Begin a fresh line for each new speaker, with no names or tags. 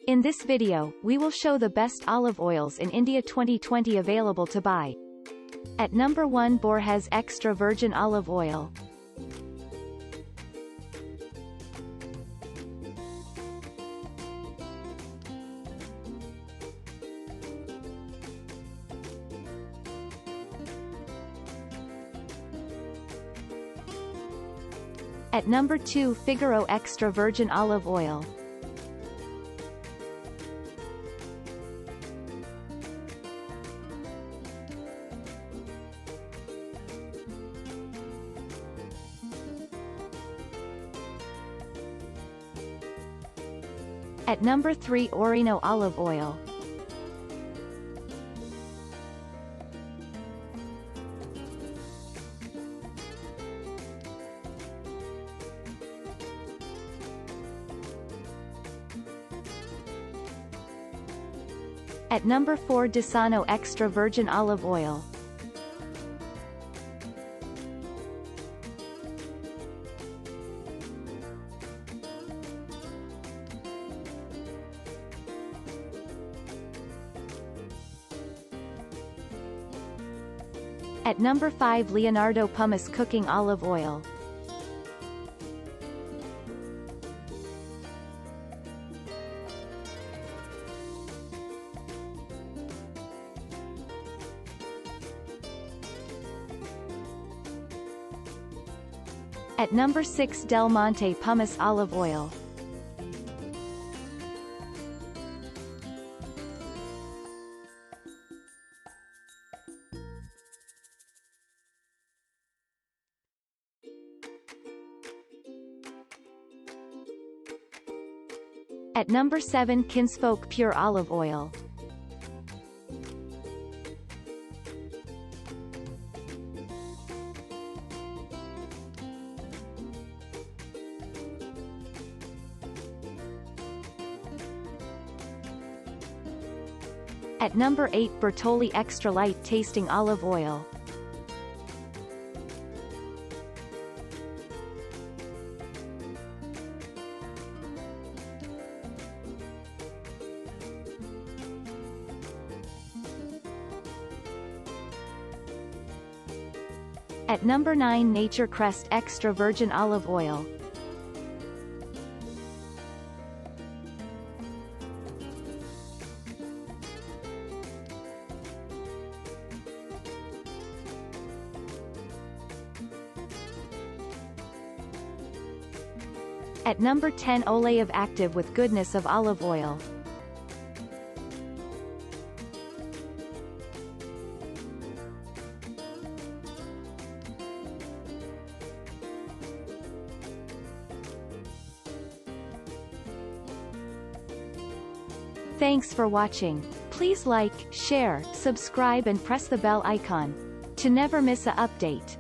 In this video, we will show the best olive oils in India 2020 available to buy. At number 1, Borges Extra Virgin Olive Oil. At number 2, Figaro Extra Virgin Olive Oil. At number 3, Orino Olive Oil. At number 4, Disano Extra Virgin Olive Oil. At number 5, Leonardo Pomace Cooking Olive Oil. At number 6, Del Monte Pomace Olive Oil. At number 7, Kinsfolk Pure Olive Oil. At number 8, Bertolli Extra Light Tasting Olive Oil. At number 9, Nature Crest Extra Virgin Olive Oil. At number 10, Oleev Active with Goodness of Olive Oil. Thanks for watching. Please like, share, subscribe and press the bell icon to never miss an update.